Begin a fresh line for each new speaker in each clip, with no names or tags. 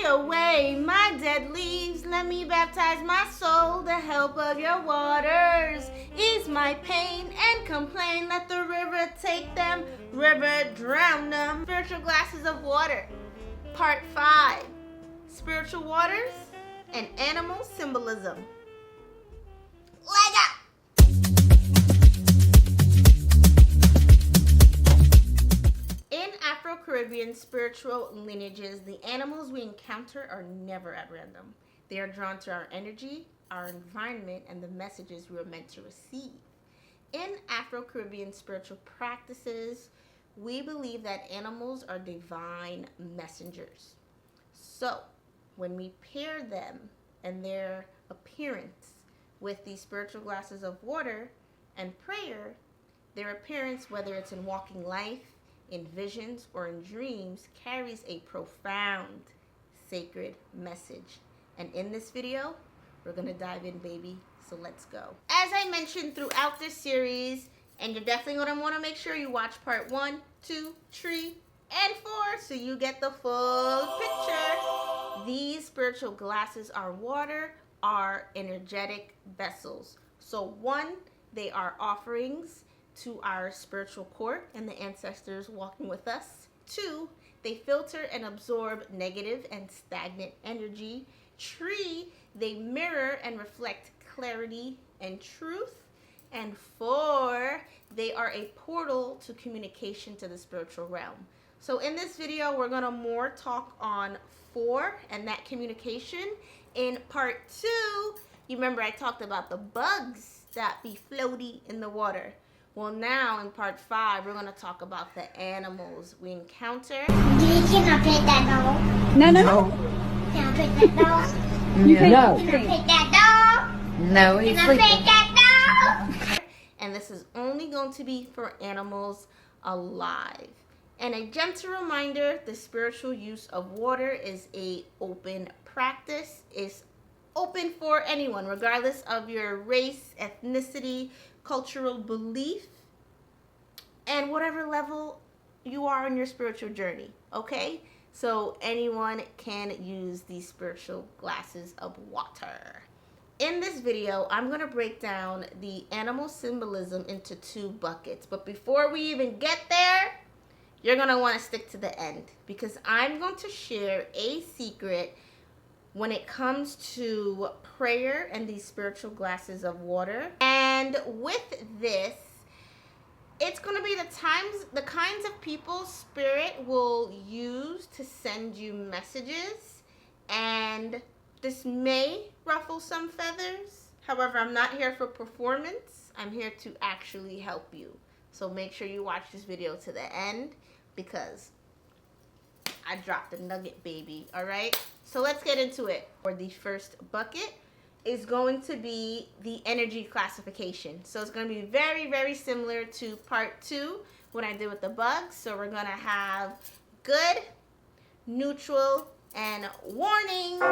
away my dead leaves. Let me baptize my soul. The help of your waters ease my pain and complain. Let the river take them, river drown them. Spiritual glasses of water. Part 5. Spiritual waters and animal symbolism. Leg up! In Afro-Caribbean spiritual lineages, the animals we encounter are never at random. They are drawn to our energy, our environment, and the messages we are meant to receive. In Afro-Caribbean spiritual practices, we believe that animals are divine messengers. So, when we pair them and their appearance with these spiritual glasses of water and prayer, their appearance, whether it's in walking life, in visions, or in dreams, carries a profound sacred message. And in this video, we're gonna dive in, baby. So let's go. As I mentioned throughout this series, and you're definitely gonna wanna make sure you watch part 1, 2, 3, and 4 so you get the full picture. These spiritual glasses are water, are energetic vessels. So 1, they are offerings to our spiritual court and the ancestors walking with us. 2, they filter and absorb negative and stagnant energy. 3, they mirror and reflect clarity and truth. And 4, they are a portal to communication to the spiritual realm. So in this video, we're gonna more talk on 4 and that communication. In part 2, you remember I talked about the bugs that be floaty in the water. Well, now in part 5, we're going to talk about the animals we encounter.
Can I pet that dog?
No.
Can I pet that dog?
No.
Can I pet that dog?
No, he's
Can I
sleeping.
pet that dog?
And this is only going to be for animals alive. And a gentle reminder, the spiritual use of water is a open practice. It's open for anyone, regardless of your race, ethnicity, cultural belief, and whatever level you are in your spiritual journey, okay? So anyone can use these spiritual glasses of water. In this video, I'm going to break down the animal symbolism into 2 buckets. But before we even get there, you're going to want to stick to the end, because I'm going to share a secret when it comes to prayer and these spiritual glasses of water. And with this, it's going to be the kinds of people Spirit will use to send you messages. And this may ruffle some feathers. However, I'm not here for performance. I'm here to actually help you. So make sure you watch this video to the end, because I dropped a nugget, baby. All right, so let's get into it. For the first bucket is going to be the energy classification. So it's going to be very, very similar to part 2 when I did with the bugs. So we're going to have good, neutral, and warning.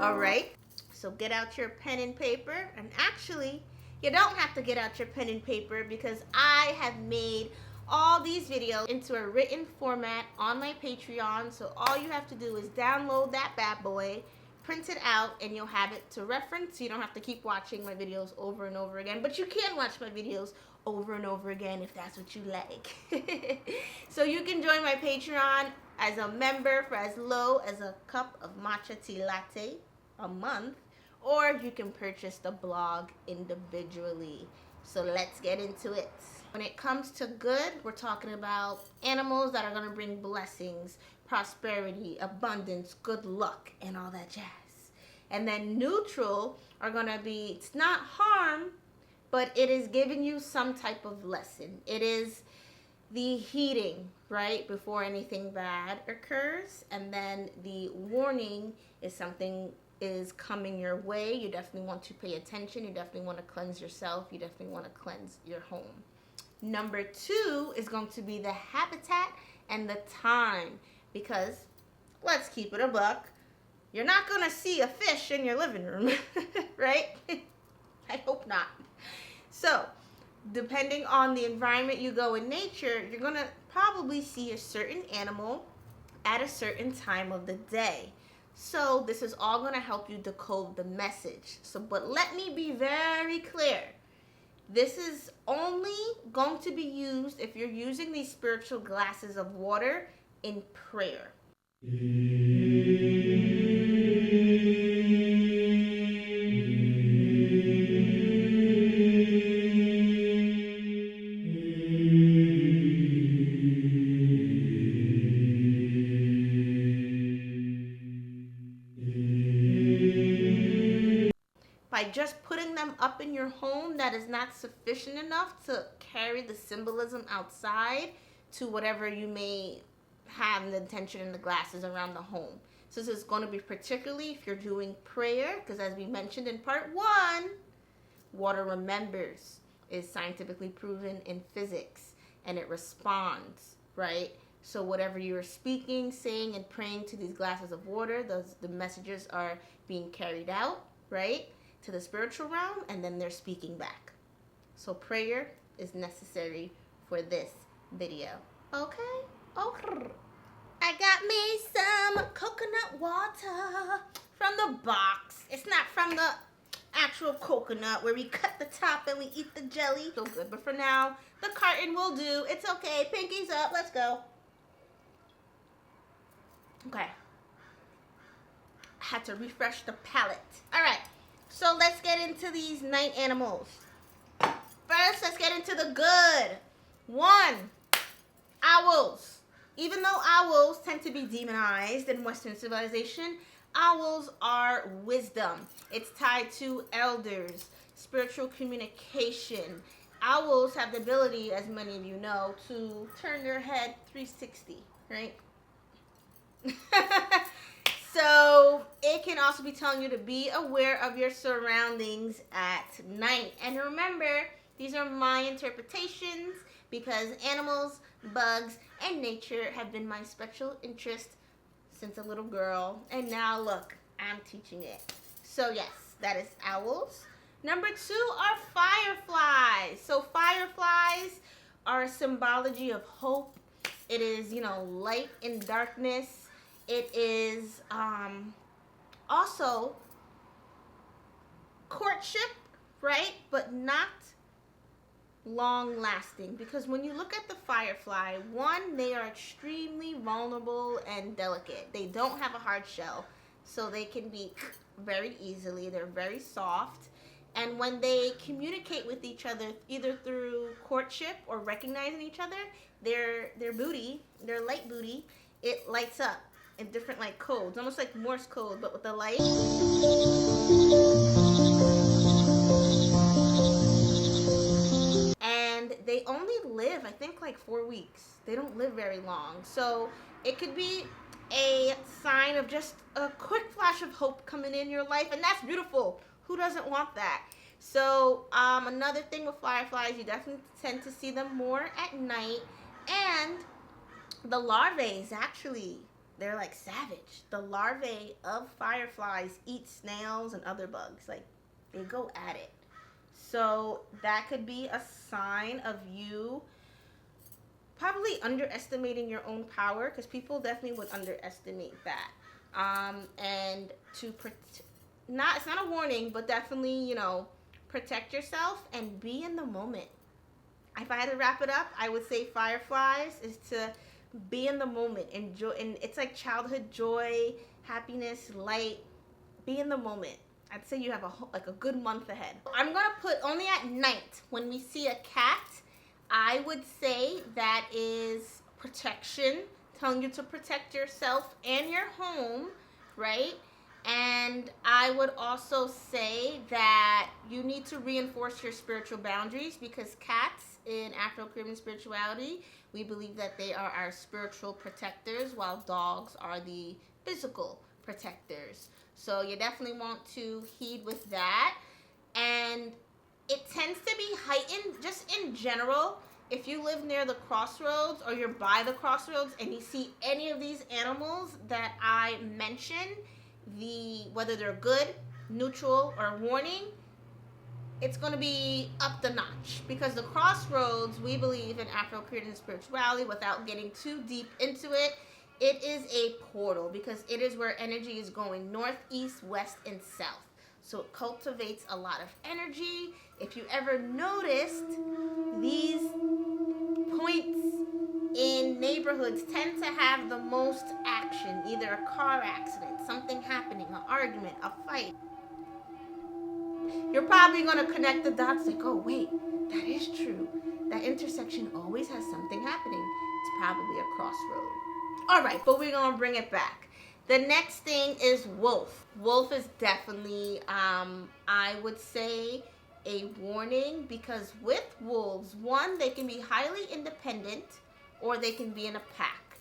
All right, so get out your pen and paper. And actually, you don't have to get out your pen and paper, because I have made all these videos into a written format on my Patreon. So all you have to do is download that bad boy, print it out, and you'll have it to reference. So you don't have to keep watching my videos over and over again. But you can watch my videos over and over again if that's what you like. So you can join my Patreon as a member for as low as a cup of matcha tea latte a month, or you can purchase the blog individually. So let's get into it. When it comes to good, we're talking about animals that are going to bring blessings, prosperity, abundance, good luck, and all that jazz. And then neutral are going to be, it's not harm, but it is giving you some type of lesson. It is the heating, right, before anything bad occurs. And then the warning is something is coming your way. You definitely want to pay attention. You definitely want to cleanse yourself. You definitely want to cleanse your home. Number 2 is going to be the habitat and the time, because let's keep it a buck. You're not going to see a fish in your living room, right? I hope not. So, depending on the environment you go in nature, you're going to probably see a certain animal at a certain time of the day. So this is all going to help you decode the message. But let me be very clear. This is only going to be used if you're using these spiritual glasses of water in prayer. By just putting them up in your home, that is not sufficient enough to carry the symbolism outside to whatever you may have the intention in the glasses around the home. So this is going to be particularly if you're doing prayer, because as we mentioned in part 1, water remembers, is scientifically proven in physics, and it responds, right? So whatever you're speaking, saying, and praying to these glasses of water, the messages are being carried out, right, to the spiritual realm, and then they're speaking back. So prayer is necessary for this video. Okay? Okay. I got me some coconut water from the box. It's not from the actual coconut where we cut the top and we eat the jelly. So good, but for now, the carton will do. It's okay. Pinkies up. Let's go. Okay. I had to refresh the palate. All right. So let's get into these night animals. First, let's get into the good. 1, owls. Even though owls tend to be demonized in Western civilization, owls are wisdom. It's tied to elders, spiritual communication. Owls have the ability, as many of you know, to turn their head 360, right? So it can also be telling you to be aware of your surroundings at night. And remember, these are my interpretations because animals, bugs, and nature have been my special interest since a little girl. And now look, I'm teaching it. So yes, that is owls. Number 2 are fireflies. So fireflies are a symbology of hope. It is, light in darkness. It is also courtship, right? But not long lasting, because when you look at the firefly, 1, they are extremely vulnerable and delicate. They don't have a hard shell, so they can be very easily. They're very soft. And when they communicate with each other, either through courtship or recognizing each other, their booty, their light booty, it lights up in different codes, almost like Morse code, but with the light. And they only live, I think, 4 weeks. They don't live very long. So it could be a sign of just a quick flash of hope coming in your life, and that's beautiful. Who doesn't want that? So another thing with fireflies, you definitely tend to see them more at night. And the larvae, actually, they're savage. The larvae of fireflies eat snails and other bugs. They go at it. So that could be a sign of you probably underestimating your own power, because people definitely would underestimate that. And it's not a warning, but definitely, protect yourself and be in the moment. If I had to wrap it up, I would say fireflies is to be in the moment, enjoy, and it's like childhood joy, happiness, light. Be in the moment. I'd say you have a good month ahead. I'm gonna put only at night when we see a cat. I would say that is protection, telling you to protect yourself and your home, right? And I would also say that you need to reinforce your spiritual boundaries, because cats in Afro-Caribbean spirituality, we believe that they are our spiritual protectors, while dogs are the physical protectors. So you definitely want to heed with that. And it tends to be heightened just in general. If you live near the crossroads or you're by the crossroads and you see any of these animals that I mentioned, whether they're good, neutral, or warning, it's going to be up the notch, because the crossroads, we believe in Afro-Caribbean spirituality, without getting too deep into it, It is a portal because it is where energy is going north, east, west, and south. So it cultivates a lot of energy. If you ever noticed, these points in neighborhoods tend to have the most action, either a car accident, something happening, an argument, a fight. You're probably going to connect the dots like, oh, wait, that is true. That intersection always has something happening. It's probably a crossroad. All right, but we're going to bring it back. The next thing is wolf. Wolf is definitely, I would say, a warning, because with wolves, one, they can be highly independent or they can be in a pack.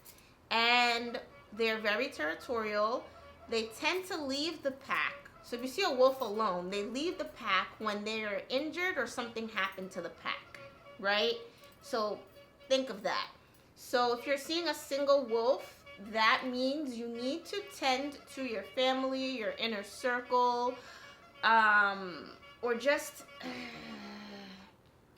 And they're very territorial. They tend to leave the pack. So if you see a wolf alone, they leave the pack when they are injured or something happened to the pack, right? So think of that. So if you're seeing a single wolf, that means you need to tend to your family, your inner circle, or just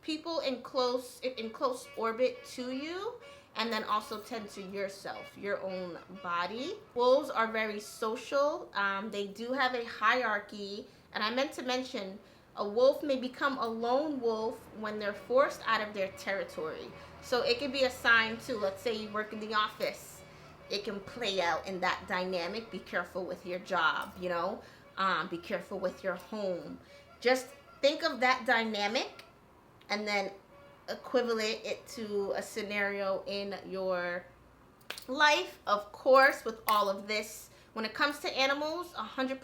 people in close orbit to you, and then also tend to yourself, your own body. Wolves are very social. They do have a hierarchy, and I meant to mention, a wolf may become a lone wolf when they're forced out of their territory. So it could be a sign too. Let's say you work in the office. It can play out in that dynamic. Be careful with your job, you know. Be careful with your home. Just think of that dynamic and then equivalent it to a scenario in your life. Of course, with all of this, when it comes to animals, 100%,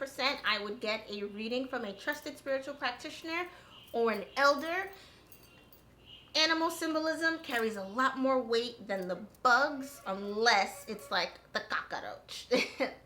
I would get a reading from a trusted spiritual practitioner or an elder. Animal symbolism carries a lot more weight than the bugs, unless it's like the cockroach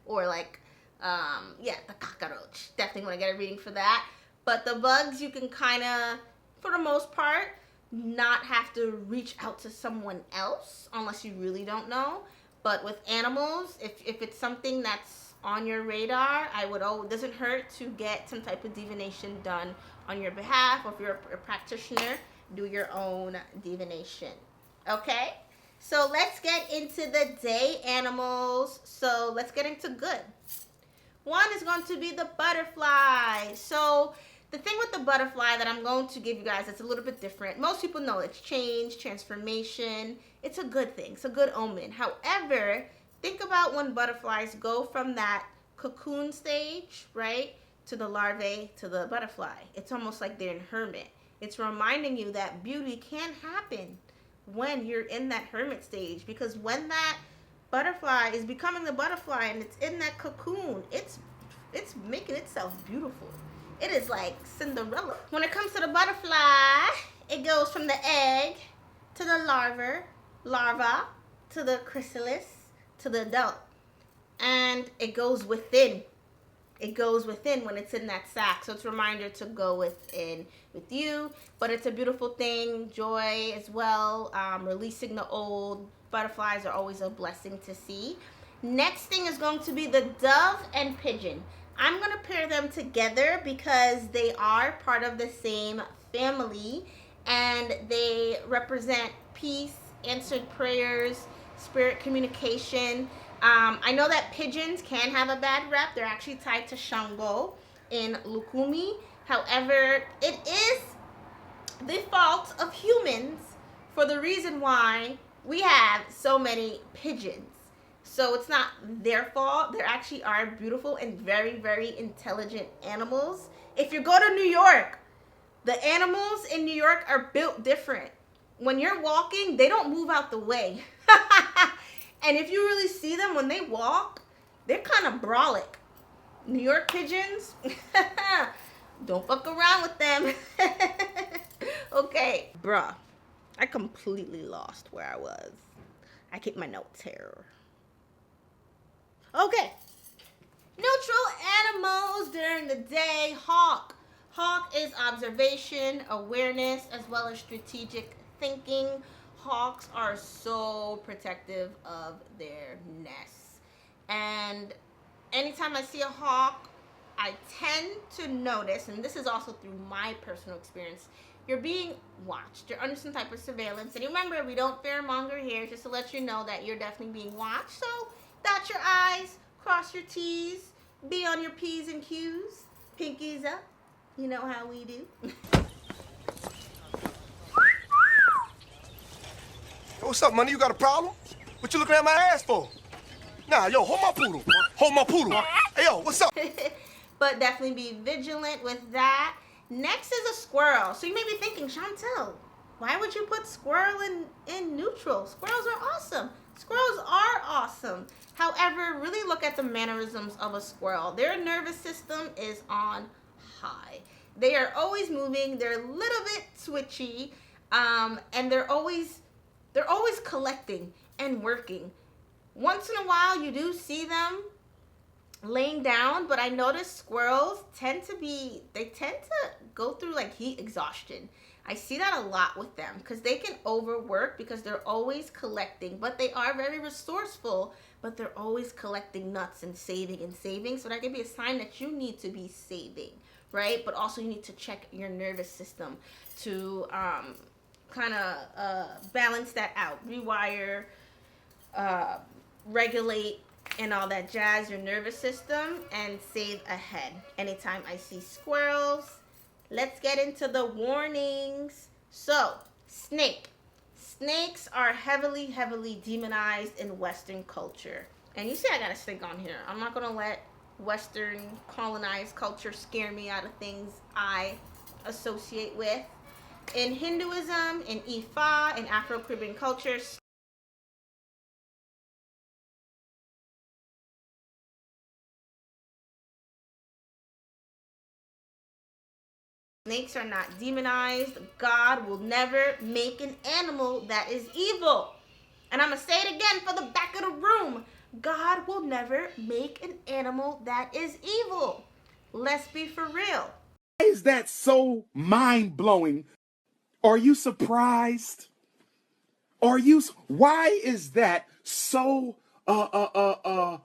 or like, the cockroach. Definitely want to get a reading for that. But the bugs, you can kind of, for the most part, not have to reach out to someone else unless you really don't know. But with animals, if it's something that's on your radar, it doesn't hurt to get some type of divination done on your behalf. Or if you're a practitioner, do your own divination. Okay? So let's get into the day, animals. So let's get into good. One is going to be the butterfly. So the thing with the butterfly that I'm going to give you guys, it's a little bit different. Most people know it's change, transformation. It's a good thing. It's a good omen. However, think about when butterflies go from that cocoon stage, right, to the larvae, to the butterfly. It's almost like they're in hermit. It's reminding you that beauty can happen when you're in that hermit stage, because when that butterfly is becoming the butterfly and it's in that cocoon, it's making itself beautiful. It is like Cinderella. When it comes to the butterfly, it goes from the egg to the larva to the chrysalis to the adult, and it goes within. It goes within when it's in that sack. So it's a reminder to go within with you. But it's a beautiful thing. Joy as well. Releasing the old. Butterflies are always a blessing to see. Next thing is going to be the dove and pigeon. I'm going to pair them together because they are part of the same family. And they represent peace, answered prayers, spirit communication. I know that pigeons can have a bad rep. They're actually tied to Shango in Lukumi. However, it is the fault of humans for the reason why we have so many pigeons. So it's not their fault. They actually are beautiful and very, very intelligent animals. If you go to New York, the animals in New York are built different. When you're walking, they don't move out the way. And if you really see them when they walk, they're kind of brolic. New York pigeons, don't fuck around with them. Okay, bruh, I completely lost where I was. I keep my notes here. Okay, neutral animals during the day. Hawk. Hawk is observation, awareness, as well as strategic thinking. Hawks are so protective of their nests. And anytime I see a hawk, I tend to notice, and this is also through my personal experience, you're being watched. You're under some type of surveillance. And remember, we don't fearmonger here, just to let you know that you're definitely being watched. So dot your I's, cross your T's, be on your P's and Q's, pinkies up. You know how we do.
Yo, what's up, money? You got a problem? What you looking at my ass for? Nah, yo, hold my poodle. Hold my poodle. Hey, yo, what's up?
But definitely be vigilant with that. Next is a squirrel. So you may be thinking, Shontel, why would you put squirrel in neutral? Squirrels are awesome. Squirrels are awesome. However, really look at the mannerisms of a squirrel. Their nervous system is on high. They are always moving. They're a little bit twitchy, and they're always collecting and working. Once in a while, you do see them laying down, but I notice squirrels tend to go through like heat exhaustion. I see that a lot with them because they can overwork because they're always collecting, but they are very resourceful, but they're always collecting nuts and saving. So that can be a sign that you need to be saving, right? But also you need to check your nervous system to kind of balance that out, rewire, regulate, and all that jazz, your nervous system, and save ahead. Anytime I see squirrels, let's get into the warnings. So, snake. Snakes are heavily, heavily demonized in Western culture. And you see I got a snake on here. I'm not going to let Western colonized culture scare me out of things I associate with. In Hinduism, in Ifa, in Afro-Caribbean cultures, snakes are not demonized. God will never make an animal that is evil. And I'm going to say it again for the back of the room. God will never make an animal that is evil. Let's be for real.
Why is that so mind-blowing? Are you surprised? Why is that so,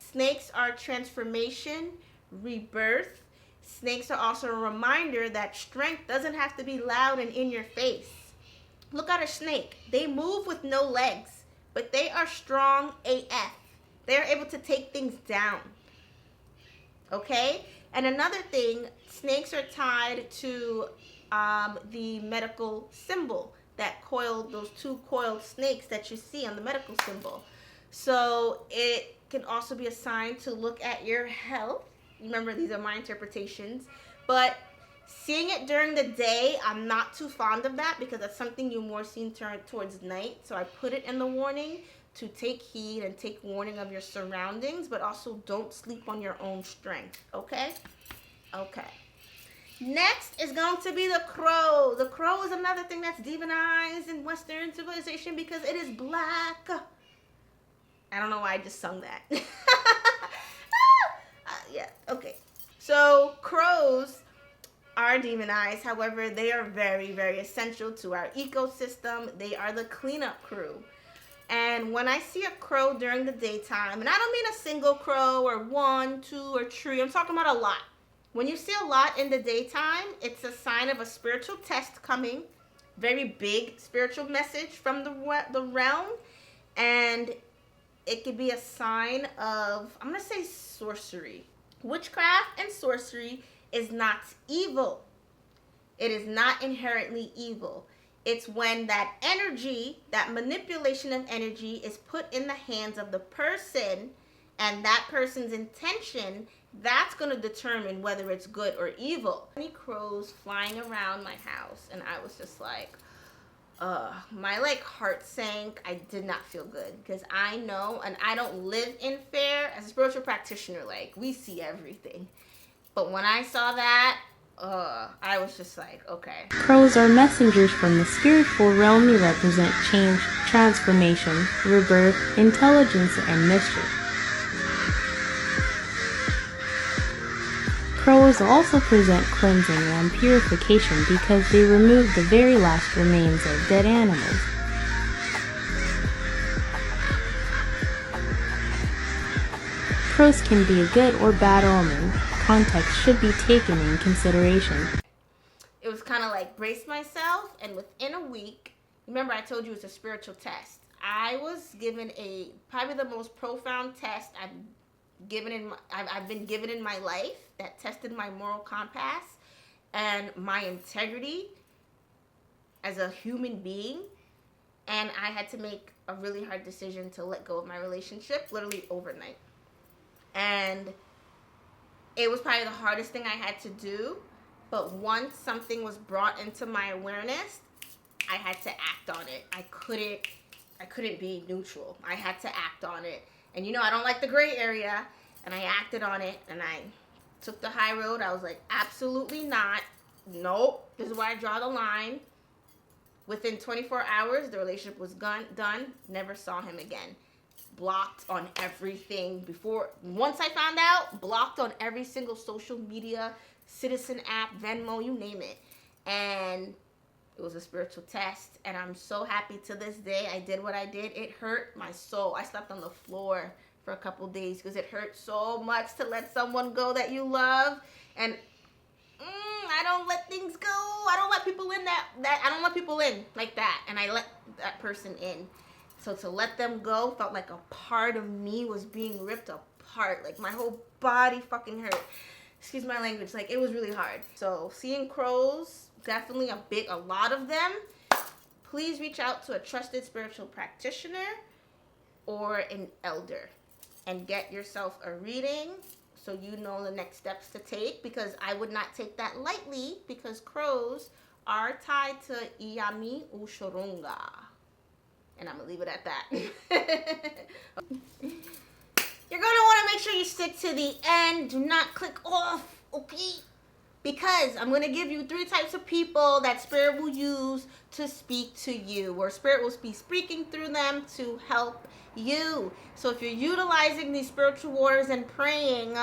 Snakes are transformation, rebirth. Snakes are also a reminder that strength doesn't have to be loud and in your face. Look at a snake. They move with no legs, but they are strong AF. They are able to take things down. Okay? And another thing, snakes are tied to the medical symbol, those two coiled snakes that you see on the medical symbol. So it can also be a sign to look at your health. Remember, these are my interpretations. But seeing it during the day, I'm not too fond of that because that's something you more see towards night. So I put it in the warning to take heed and take warning of your surroundings, but also don't sleep on your own strength, okay? Okay. Next is going to be the crow. The crow is another thing that's demonized in Western civilization because it is black. I don't know why I just sung that. Yeah, okay. So crows are demonized. However, they are very, very essential to our ecosystem. They are the cleanup crew. And when I see a crow during the daytime, and I don't mean a single crow or 1, 2, or 3, I'm talking about a lot. When you see a lot in the daytime, it's a sign of a spiritual test coming. Very big spiritual message from the realm. And it could be a sign of, I'm going to say sorcery. Witchcraft and sorcery is not evil. It is not inherently evil. It's when that energy, that manipulation of energy is put in the hands of the person and that person's intention, that's going to determine whether it's good or evil. Many crows flying around my house and I was just like, my heart sank. I did not feel good because I know, and I don't live in fear. As a spiritual practitioner, we see everything. But when I saw that, I was just like, okay.
Crows are messengers from the spiritual realm. They represent change, transformation, rebirth, intelligence, and mischief. Crows also present cleansing and purification because they remove the very last remains of dead animals. Crows can be a good or bad omen. Context should be taken in consideration.
It was kind kind of like braced myself, and within a week, remember I told you it's a spiritual test. I was given probably the most profound test I've been given in my life, that tested my moral compass and my integrity as a human being. And I had to make a really hard decision to let go of my relationship literally overnight. And it was probably the hardest thing I had to do. But once something was brought into my awareness, I had to act on it. I couldn't be neutral. I had to act on it. And I don't like the gray area. And I acted on it. And I took the high road. I was like, absolutely not. Nope. This is where I draw the line. Within 24 hours, the relationship was done. Never saw him again. Blocked on everything. Once I found out, blocked on every single social media, citizen app, Venmo, you name it. And it was a spiritual test. And I'm so happy to this day I did what I did. It hurt my soul. I slept on the floor for a couple days because it hurt so much to let someone go that you love. And I don't let things go. I don't let people in I don't let people in like that. And I let that person in. So to let them go felt like a part of me was being ripped apart. Like my whole body fucking hurt. Excuse my language. Like it was really hard. So seeing crows, definitely a lot of them. Please reach out to a trusted spiritual practitioner or an elder and get yourself a reading so you know the next steps to take, because I would not take that lightly, because crows are tied to Iyami Ushorunga. And I'm going to leave it at that. You're going to want to make sure you stick to the end. Do not click off, okay? Because I'm going to give you 3 types of people that Spirit will use to speak to you, or Spirit will be speaking through them to help you. So if you're utilizing these spiritual waters and praying,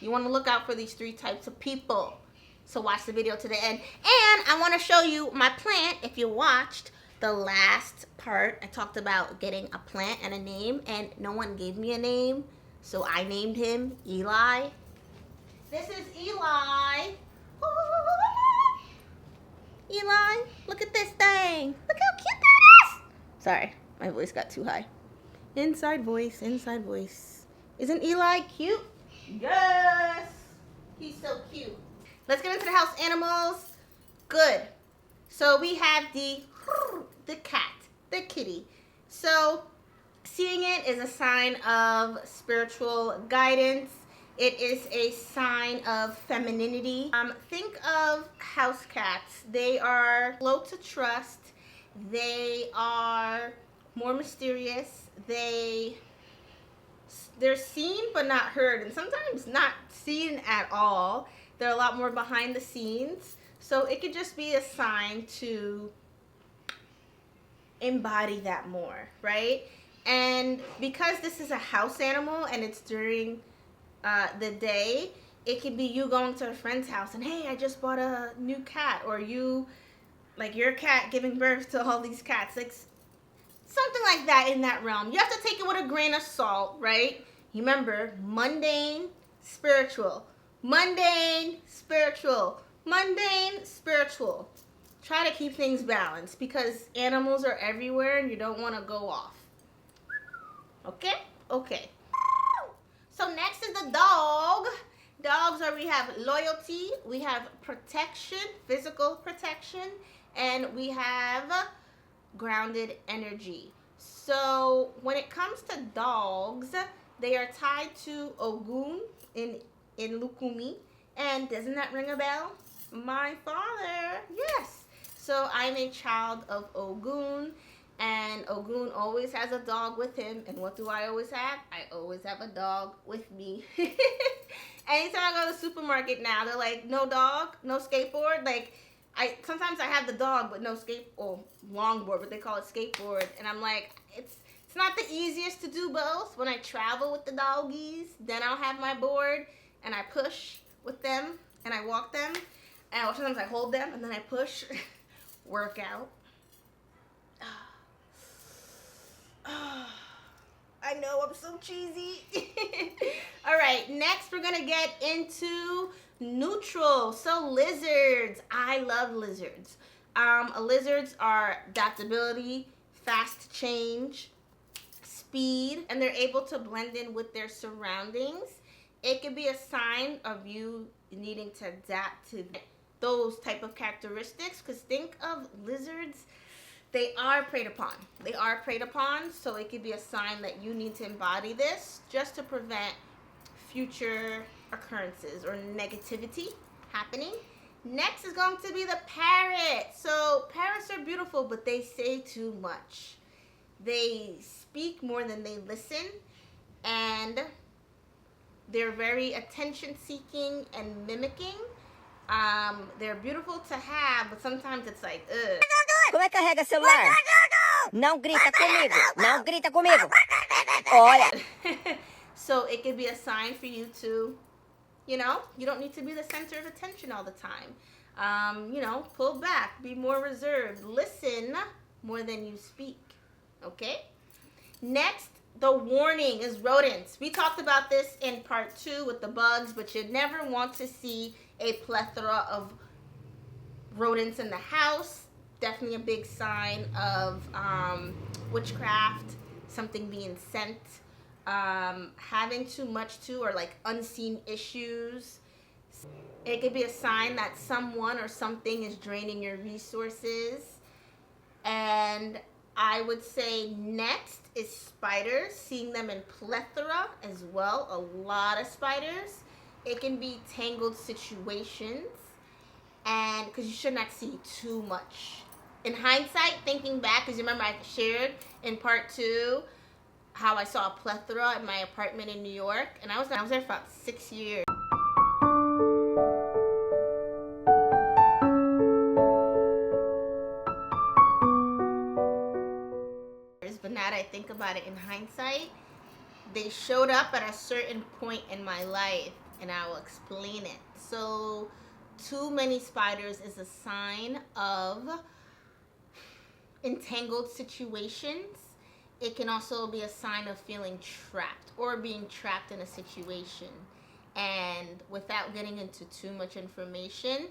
you want to look out for these 3 types of people. So watch the video to the end. And I want to show you my plant. If you watched the last part, I talked about getting a plant and a name, and no one gave me a name, so I named him Eli. This is Eli. Eli, look at this thing. Look how cute that is. Sorry, my voice got too high. Inside voice, inside voice. Isn't Eli cute? Yes. He's so cute. Let's get into the house animals. Good. So we have the cat, the kitty. So seeing it is a sign of spiritual guidance. It is a sign of femininity. Think of house cats. They are slow to trust. They are more mysterious. They're seen but not heard, and sometimes not seen at all. They're a lot more behind the scenes. So it could just be a sign to embody that more, right? And because this is a house animal and it's during the day, it could be you going to a friend's house and, hey, I just bought a new cat, or you, like your cat giving birth to all these cats, like something like that in that realm. You have to take it with a grain of salt, right? Remember, mundane, spiritual. Mundane, spiritual. Mundane, spiritual. Try to keep things balanced because animals are everywhere and you don't want to go off. Okay? Okay. So next is the dog. Dogs we have loyalty, we have protection, physical protection, and we have grounded energy. So when it comes to dogs, they are tied to Ogun in Lukumi. And doesn't that ring a bell? My father, yes. So I'm a child of Ogun, and Ogun always has a dog with him. And what do I always have? I always have a dog with me. Anytime I go to the supermarket now, they're like, no dog, no skateboard. Like, sometimes I have the dog, but no longboard, but they call it skateboard. And I'm like, it's not the easiest to do both. When I travel with the doggies, then I'll have my board, and I push with them, and I walk them. And sometimes I hold them, and then I push. Workout. I know I'm so cheesy. All right, next we're going to get into Neutral. So lizards. I love lizards. Lizards are adaptability, fast change, speed, and they're able to blend in with their surroundings. It could be a sign of you needing to adapt to those type of characteristics, because think of lizards, they are preyed upon. They are preyed upon, so it could be a sign that you need to embody this just to prevent future occurrences or negativity happening. Next is going to be the parrot. So parrots are beautiful, but they say too much. They speak more than they listen, and they're very attention-seeking and mimicking. They're beautiful to have, but sometimes it's like, ugh.
Como é que carrega celular? Não grita comigo. Não grita comigo. Olha.
So it could be a sign for you to, you don't need to be the center of attention all the time. Pull back, be more reserved, listen more than you speak. Okay? Next, the warning is rodents. We talked about this in part 2 with the bugs, but you never want to see a plethora of rodents in the house. Definitely a big sign of witchcraft, something being sent, having too much or like unseen issues. It could be a sign that someone or something is draining your resources. And I would say next is spiders, seeing them in plethora as well, a lot of spiders. It can be tangled situations, and because you should not see too much. In hindsight, thinking back, because you remember I shared in part 2 how I saw a plethora in my apartment in New York, and I was there for about 6 years. But now that I think about it in hindsight, they showed up at a certain point in my life, and I will explain it. So too many spiders is a sign of entangled situations. It can also be a sign of feeling trapped or being trapped in a situation. And without getting into too much information,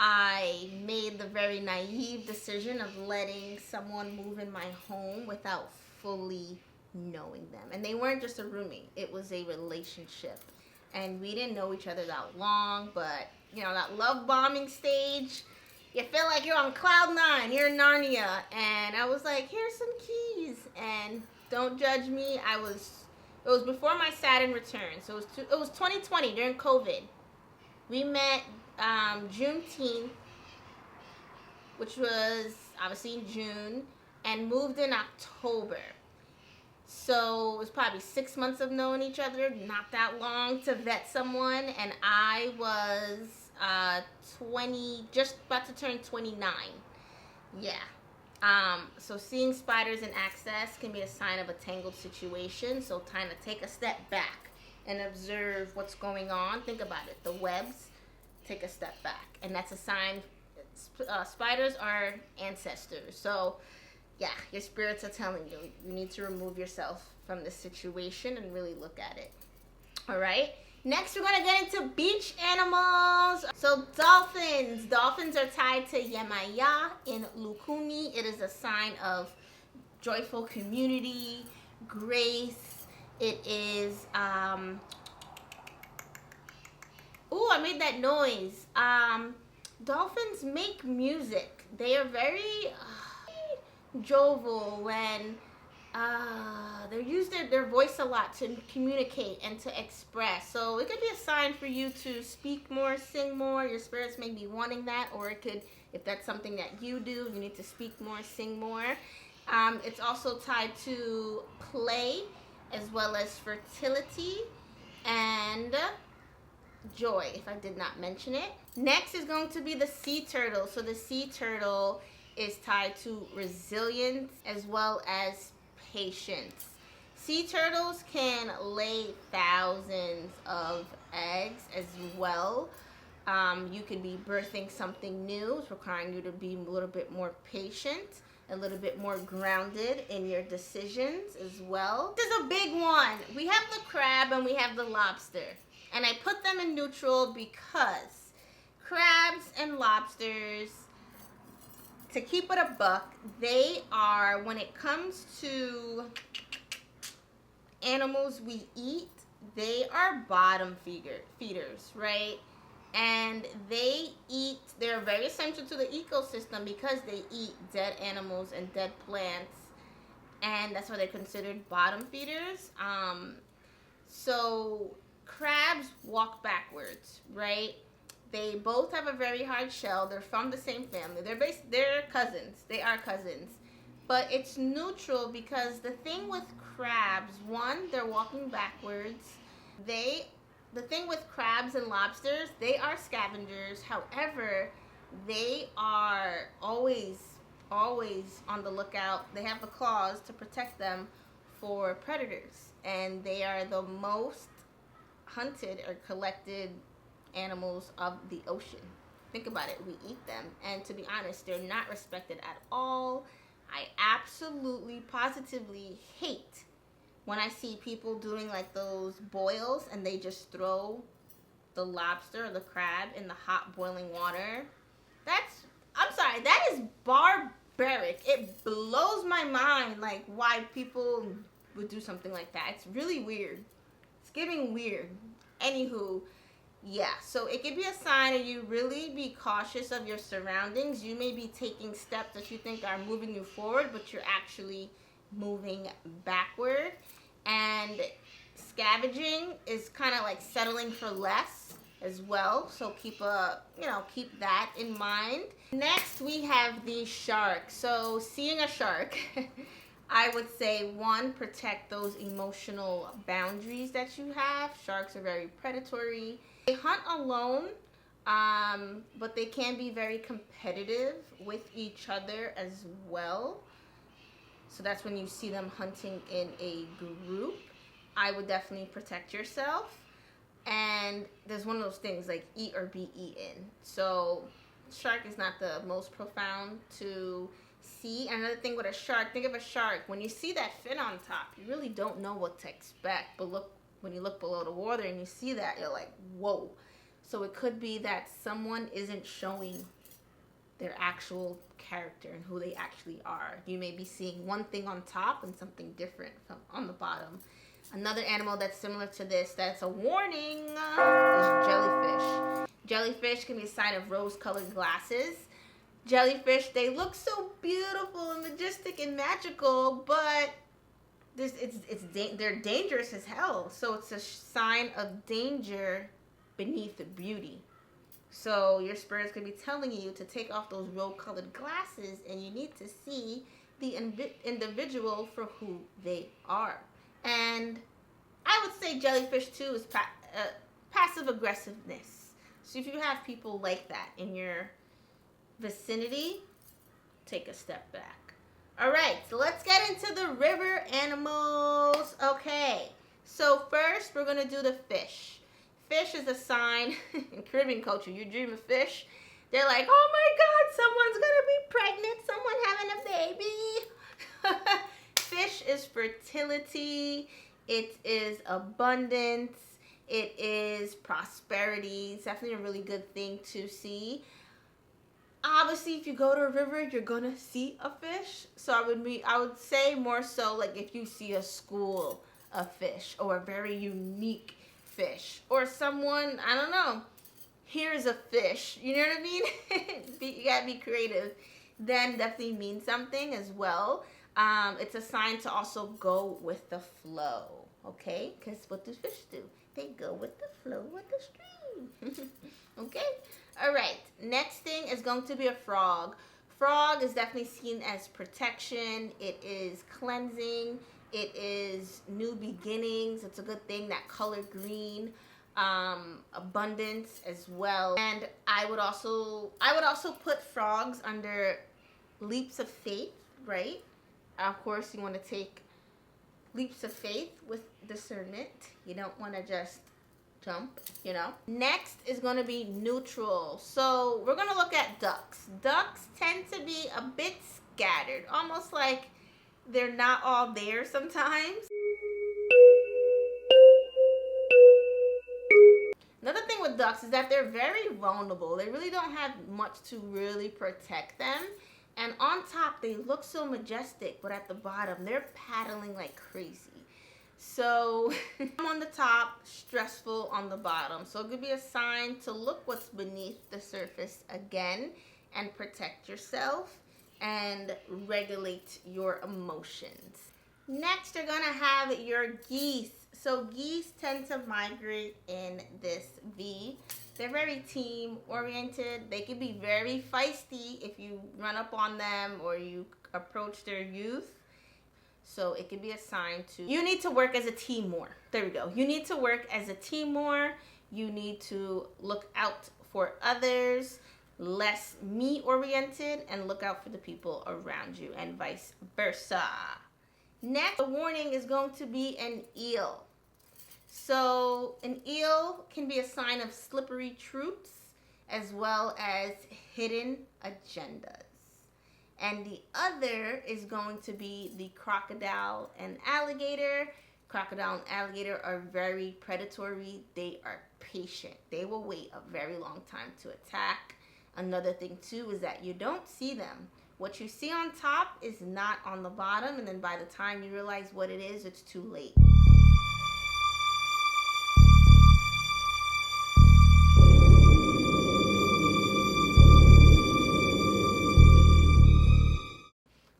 I made the very naive decision of letting someone move in my home without fully knowing them. And they weren't just a roommate, it was a relationship. And we didn't know each other that long, but that love bombing stage, you feel like you're on cloud 9, you're in Narnia. And I was like, here's some keys. And don't judge me, it was before my Saturn return. So it was 2020 during COVID. We met Juneteenth, which was obviously in June, and moved in October. So it was probably 6 months of knowing each other, not that long to vet someone, and I was 20, just about to turn 29. Yeah. So seeing spiders in access can be a sign of a tangled situation, so time to take a step back and observe what's going on. Think about it, the webs, take a step back, and that's a sign. Spiders are ancestors, so yeah, your spirits are telling you need to remove yourself from this situation and really look at it. All right, next we're gonna get into beach animals. So dolphins. Dolphins are tied to Yemaya in Lukumi. It is a sign of joyful community, grace. It is ooh, I made that noise. Dolphins make music. They are very jovial when they use their voice a lot to communicate and to express. So it could be a sign for you to speak more, sing more. Your spirits may be wanting that, or it could, if that's something that you do, you need to speak more, sing more. It's also tied to play as well as fertility and joy, if I did not mention it. Next is going to be the sea turtle. So the sea turtle is tied to resilience as well as patience. Sea turtles can lay thousands of eggs as well. You could be birthing something new. It's requiring you to be a little bit more patient, a little bit more grounded in your decisions as well. This is a big one. We have the crab and we have the lobster. And I put them in neutral because crabs and lobsters, to keep it a buck, they are, when it comes to animals we eat, they are bottom feeders, right? And they're very essential to the ecosystem because they eat dead animals and dead plants, and that's why they're considered bottom feeders. So crabs walk backwards, right? They both have a very hard shell. They're from the same family. They're cousins. They are cousins. But it's neutral because the thing with crabs, one, they're walking backwards. The thing with crabs and lobsters, they are scavengers. However, they are always on the lookout. They have the claws to protect them for predators. And they are the most hunted or collected animals of the ocean. Think about it. We eat them. And to be honest, they're not respected at all. I absolutely, positively hate when I see people doing like those boils and they just throw the lobster or the crab in the hot boiling water. I'm sorry, that is barbaric. It blows my mind, like, why people would do something like that. It's really weird. It's giving weird. Anywho, yeah, so it could be a sign of you really be cautious of your surroundings. You may be taking steps that you think are moving you forward, but you're actually moving backward. And scavenging is kind of like settling for less as well. So keep that in mind. Next, we have the shark. So seeing a shark, I would say, one, protect those emotional boundaries that you have. Sharks are very predatory. They hunt alone, but they can be very competitive with each other as well. So that's when you see them hunting in a group. I would definitely protect yourself. And there's one of those things like eat or be eaten. So shark is not the most profound to see. Another thing with a shark, think of a shark. When you see that fin on top, you really don't know what to expect. But when you look below the water and you see that, you're like, whoa. So it could be that someone isn't showing their actual character and who they actually are. You may be seeing one thing on top and something different on the bottom. Another animal that's similar to this, that's a warning, is jellyfish. Jellyfish can be a sign of rose-colored glasses. Jellyfish, they look so beautiful and majestic and magical, but they're dangerous as hell. So it's a sign of danger beneath the beauty. So your spirits could be telling you to take off those rose-colored glasses, and you need to see the individual for who they are. And I would say jellyfish too is passive aggressiveness. So if you have people like that in your vicinity, take a step back. All right, so let's get into the river animals. Okay, so first we're going to do the fish. Fish is a sign in Caribbean culture. You dream of fish, they're like, oh my God, someone's going to be pregnant. Someone having a baby. Fish is fertility. It is abundance. It is prosperity. It's definitely a really good thing to see. Obviously, if you go to a river, you're gonna see a fish. So I would say more so like if you see a school of fish or a very unique fish or someone, I don't know, here's a fish. You know what I mean? You gotta be creative. Then definitely means something as well. It's a sign to also go with the flow, okay? Because what do fish do? They go with the flow with the stream. Okay? All right. Next thing is going to be a frog. Frog is definitely seen as protection. It is cleansing. It is new beginnings. It's a good thing. That color green, abundance as well. And I would also put frogs under leaps of faith, right? Of course, you want to take leaps of faith with discernment. You don't want to just jump, you know. Next is going to be neutral. So we're going to look at ducks. Ducks tend to be a bit scattered, almost like they're not all there sometimes. with ducks is that they're very vulnerable. They really don't have much to really protect them. And on top, they look so majestic, but at the bottom, they're paddling like crazy. So on the top, stressful on the bottom. So it could be a sign to look what's beneath the surface again and protect yourself and regulate your emotions. Next, you're gonna have your geese. So geese tend to migrate in this V. They're very team oriented. They can be very feisty if you run up on them or you approach their youth. So it could be a sign to, you need to work as a team more. There we go. You need to work as a team more. You need to look out for others, less me oriented, and look out for the people around you and vice versa. Next, the warning is going to be an eel. So an eel can be a sign of slippery truths as well as hidden agendas. And the other is going to be the crocodile and alligator. Crocodile and alligator are very predatory. They are patient. They will wait a very long time to attack. Another thing too is that you don't see them. What you see on top is not on the bottom, and then by the time you realize what it is, it's too late.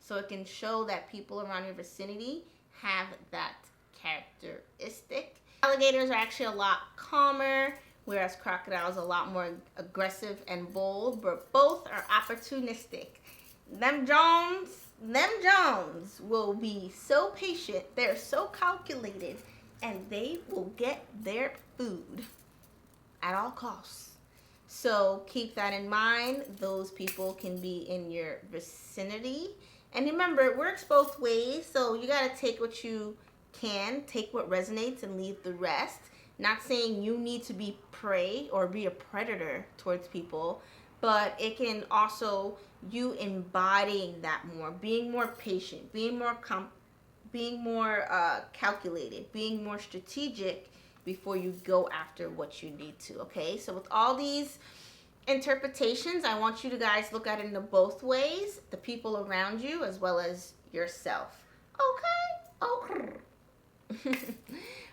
So it can show that people around your vicinity have that characteristic. Alligators are actually a lot calmer, whereas crocodiles are a lot more aggressive and bold, but both are opportunistic. Them Jones will be so patient, they're so calculated, and they will get their food at all costs. So keep that in mind. Those people can be in your vicinity. And remember, it works both ways, so you gotta take what you can, take what resonates and leave the rest. Not saying you need to be prey or be a predator towards people, but it can also, you embodying that more, being more patient, being more calculated, being more strategic before you go after what you need to, okay? So with all these interpretations, I want you to guys look at it in both ways, the people around you as well as yourself. Okay?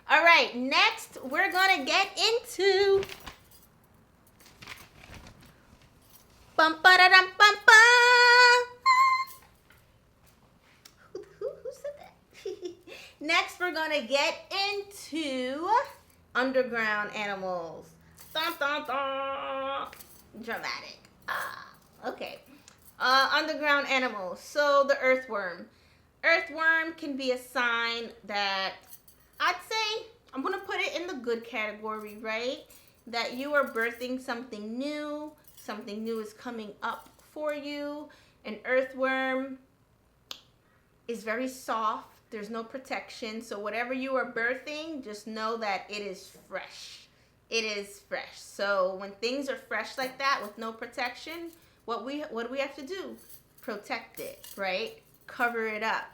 All right, next we're gonna get into bum ba da dum bum ba. Who said that? Next we're gonna get into underground animals. Dun, dun, dun. Dramatic. Okay. Underground animals. So the earthworm. Earthworm can be a sign that I'd say, I'm going to put it in the good category, right? That you are birthing something new. Something new is coming up for you. An earthworm is very soft. There's no protection. So whatever you are birthing, just know that it is fresh. It is fresh. So when things are fresh like that with no protection, what do we have to do? Protect it, right? Cover it up.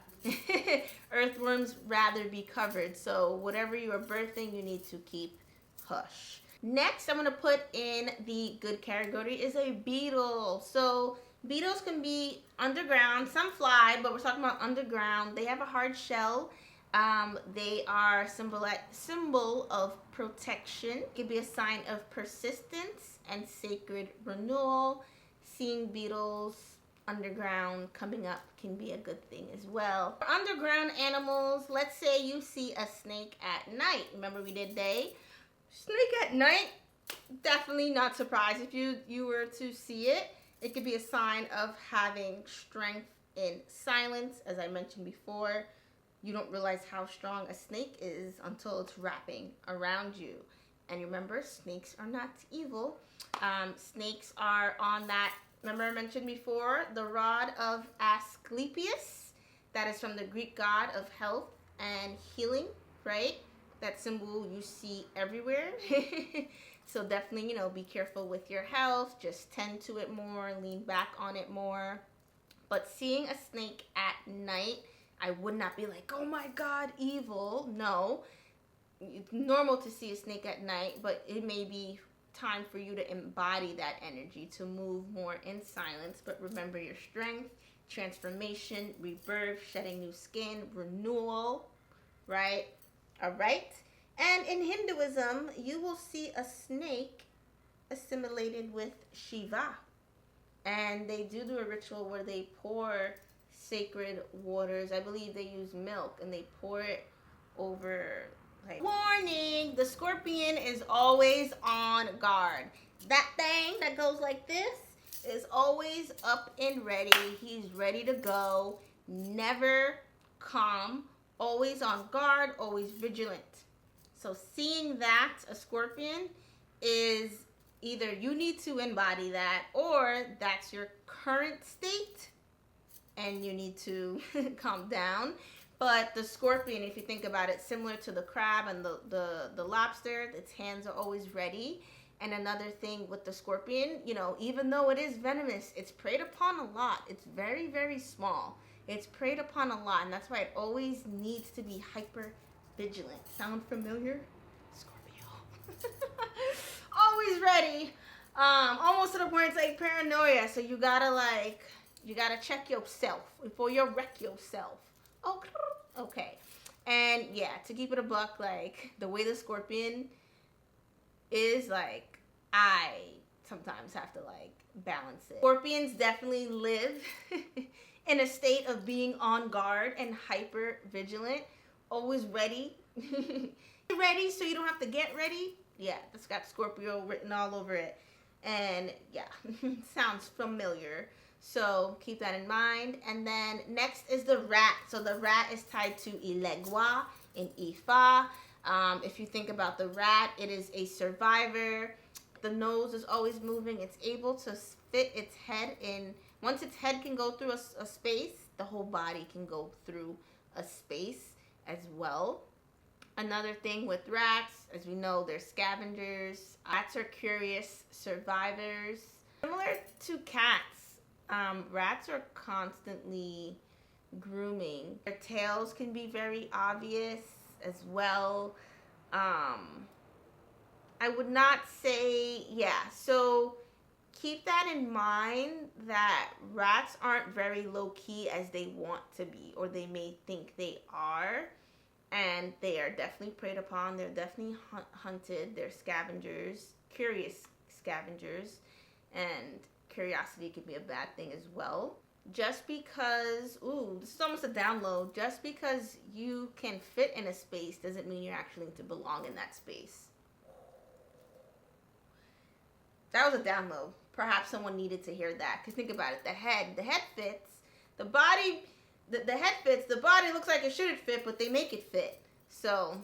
Earthworms rather be covered. So whatever you are birthing, you need to keep hush. Next, I'm going to put in the good category is a beetle. So beetles can be underground. Some fly, but we're talking about underground. They have a hard shell. They are symbol of protection. It can be a sign of persistence and sacred renewal. Seeing beetles underground coming up can be a good thing as well. For underground animals, let's say you see a snake at night. Remember we did day? Snake at night, definitely not surprised if you were to see it. It could be a sign of having strength in silence, as I mentioned before. You don't realize how strong a snake is until it's wrapping around you. And remember, snakes are not evil. Snakes are on that, remember I mentioned before, the rod of Asclepius. That is from the Greek god of health and healing, right? That symbol you see everywhere. So definitely, be careful with your health. Just tend to it more, lean back on it more. But seeing a snake at night, I would not be like, oh my God, evil. No, it's normal to see a snake at night, but it may be time for you to embody that energy, to move more in silence. But remember your strength, transformation, rebirth, shedding new skin, renewal, right? All right. And in Hinduism, you will see a snake assimilated with Shiva. And they do a ritual where they pour sacred waters. I believe they use milk and they pour it over. Like, warning, the scorpion is always on guard. That thing that goes like this is always up and ready. He's ready to go. Never calm. Always on guard. Always vigilant. So seeing that, a scorpion, is either you need to embody that, or that's your current state and you need to calm down. But the scorpion, if you think about it, similar to the crab and the lobster, its hands are always ready. And another thing with the scorpion, you know, even though it is venomous, it's preyed upon a lot. It's very, very small. It's preyed upon a lot, and that's why it always needs to be hyper vigilant. Sound familiar? Scorpio. Always ready. Almost to the point it's like paranoia. So you gotta check yourself before you wreck yourself. Okay. And yeah, to keep it a buck, like the way the scorpion is, like, I sometimes have to like balance it. Scorpions definitely live in a state of being on guard and hyper vigilant, always ready. Ready so you don't have to get ready. Yeah, it's got Scorpio written all over it. And yeah, sounds familiar. So keep that in mind. And then next is the rat. So the rat is tied to Ilegua in Ifa. If you think about the rat, it is a survivor. The nose is always moving. It's able to fit its head in. Once its head can go through a space, the whole body can go through a space as well. Another thing with rats, as we know, they're scavengers. Rats are curious survivors. Similar to cats, rats are constantly grooming. Their tails can be very obvious as well. I would not say, yeah, so keep that in mind that rats aren't very low-key as they want to be, or they may think they are. And they are definitely preyed upon. They're definitely hunted. They're scavengers, curious scavengers. And curiosity can be a bad thing as well. Just because, this is almost a download. Just because you can fit in a space doesn't mean you're actually to belong in that space. That was a download. Perhaps someone needed to hear that. Because think about it. The head fits. The body... The head fits, the body looks like it shouldn't fit, but they make it fit. So,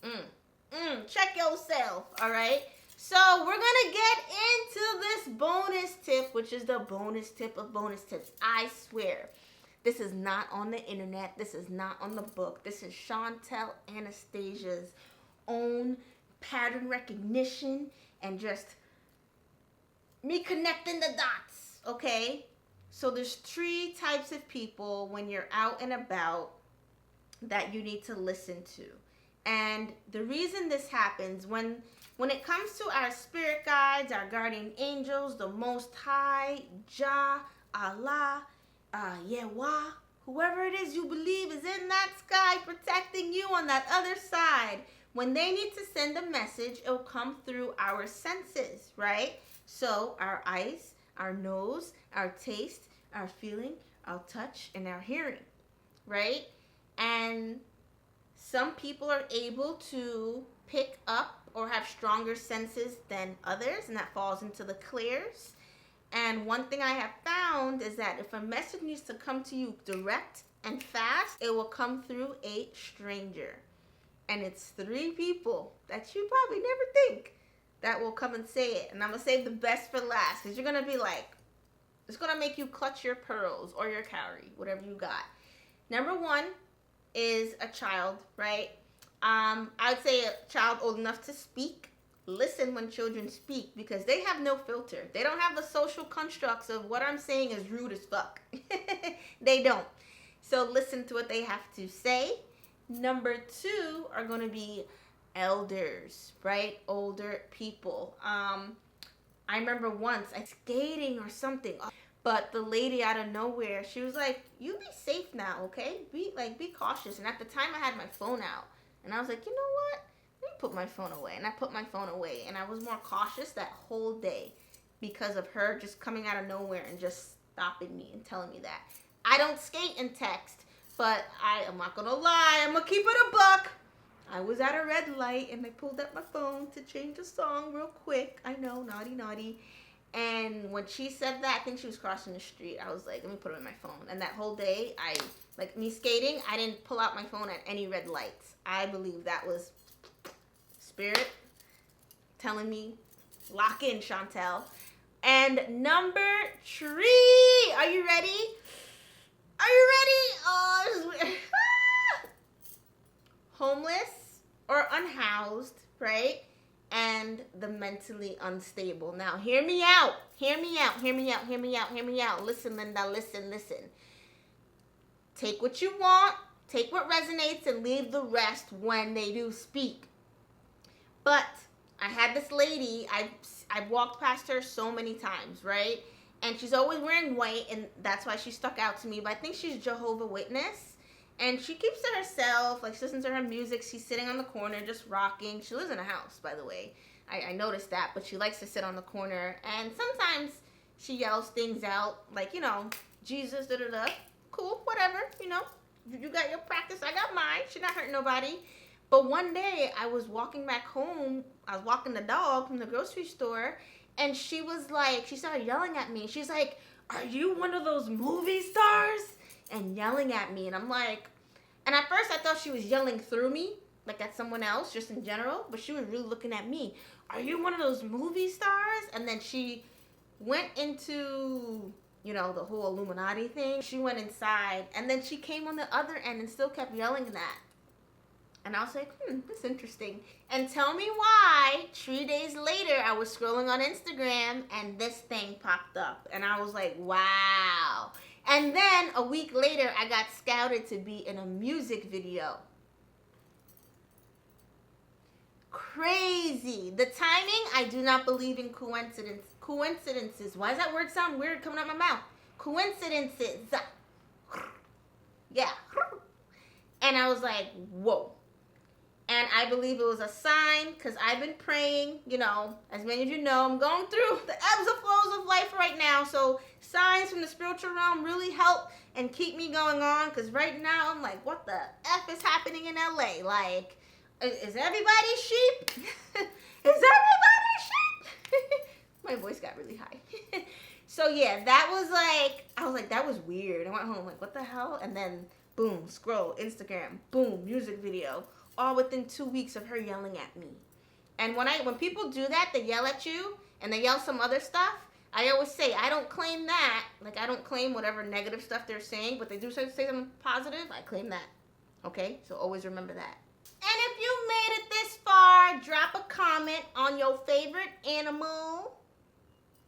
check yourself, all right? So, we're going to get into this bonus tip, which is the bonus tip of bonus tips. I swear, this is not on the internet. This is not on the book. This is Shontel Anestasia's own pattern recognition and just me connecting the dots, okay? So there's 3 types of people when you're out and about that you need to listen to. And the reason this happens, when it comes to our spirit guides, our guardian angels, the Most High, Jah, Allah, Yahweh, whoever it is you believe is in that sky protecting you on that other side, when they need to send a message, it'll come through our senses, right? So our eyes, our nose, our taste, our feeling, our touch, and our hearing, right? And some people are able to pick up or have stronger senses than others, and that falls into the clears. And one thing I have found is that if a message needs to come to you direct and fast, it will come through a stranger. And it's 3 people that you probably never think that will come and say it. And I'm going to save the best for last, because you're going to be like, it's going to make you clutch your pearls or your cowrie, whatever you got. Number 1 is a child, right? I would say a child old enough to speak. Listen when children speak, because they have no filter. They don't have the social constructs of what I'm saying is rude as fuck. They don't. So listen to what they have to say. Number 2 are going to be elders, right? Older people. I remember once I was skating or something, but the lady out of nowhere, she was like, "You be safe now, okay? Be cautious." And at the time, I had my phone out, and I was like, "You know what? Let me put my phone away." And I put my phone away, and I was more cautious that whole day because of her just coming out of nowhere and just stopping me and telling me that. I don't skate and text, but I'm not gonna lie, I'm gonna keep it a buck. I was at a red light and I pulled up my phone to change a song real quick. I know, naughty. And when she said that, I think she was crossing the street. I was like, let me put it on my phone. And that whole day, me skating, I didn't pull out my phone at any red lights. I believe that was spirit telling me, lock in, Shontel. And number 3, are you ready? Are you ready? Oh, this is weird. Homeless or unhoused, right? And the mentally unstable. Now, hear me out. Listen, Linda, listen. Take what you want, take what resonates, and leave the rest when they do speak. But I had this lady, I've walked past her so many times, right? And she's always wearing white, and that's why she stuck out to me. But I think she's Jehovah's Witness. And she keeps to herself, like she listens to her music. She's sitting on the corner just rocking. She lives in a house, by the way. I noticed that, but she likes to sit on the corner. And sometimes she yells things out, like, Jesus, da-da-da. Cool, whatever, You got your practice, I got mine. She's not hurting nobody. But one day, I was walking back home. I was walking the dog from the grocery store. And she was like, she started yelling at me. She's like, "Are you one of those movie stars?" And yelling at me. And I'm like, and at first I thought she was yelling through me, like at someone else, just in general. But she was really looking at me. "Are you one of those movie stars?" And then she went into, the whole Illuminati thing. She went inside. And then she came on the other end and still kept yelling that. And I was like, that's interesting. And tell me why 3 days later I was scrolling on Instagram and this thing popped up. And I was like, wow. And then a week later I got scouted to be in a music video. Crazy. The timing, I do not believe in coincidences. Why does that word sound weird coming out my mouth? Coincidences. Yeah. And I was like, whoa. And I believe it was a sign because I've been praying, as many of you know, I'm going through the ebbs and flows of life right now. So signs from the spiritual realm really help and keep me going on because right now I'm like, what the F is happening in LA? Like, is everybody sheep? Is everybody sheep? My voice got really high. So yeah, that was like, I was like, that was weird. I went home like, what the hell? And then boom, scroll, Instagram, boom, music video. All within 2 weeks of her yelling at me. And when people do that, they yell at you and they yell some other stuff, I always say, I don't claim that. Like, I don't claim whatever negative stuff they're saying, but they do say something positive, I claim that. Okay? So always remember that. And if you made it this far, drop a comment on your favorite animal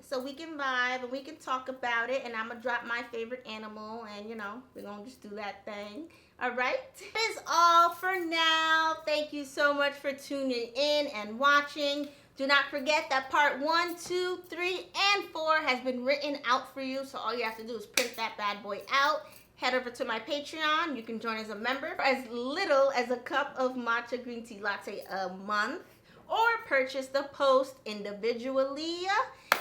so we can vibe and we can talk about it. And I'm going to drop my favorite animal and, we're going to just do that thing. All right? That is all for now. Thank you so much for tuning in and watching. Do not forget that part 1, 2, 3, and 4 has been written out for you. So all you have to do is print that bad boy out. Head over to my Patreon. You can join as a member for as little as a cup of matcha green tea latte a month. Or purchase the post individually.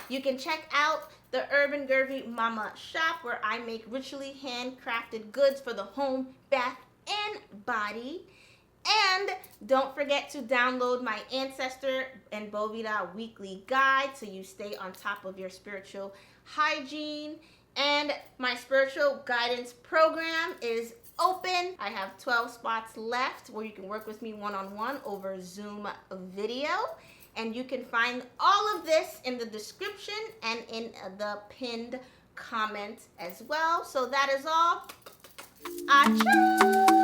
You can check out the Urban Curvy Mama shop where I make ritually handcrafted goods for the home, bath, and body. And don't forget to download my Ancestor and Bovida weekly guide so you stay on top of your spiritual hygiene. And my spiritual guidance program is open. I have 12 spots left where you can work with me one-on-one over Zoom video. And you can find all of this in the description and in the pinned comment as well. So that is all. Achoo!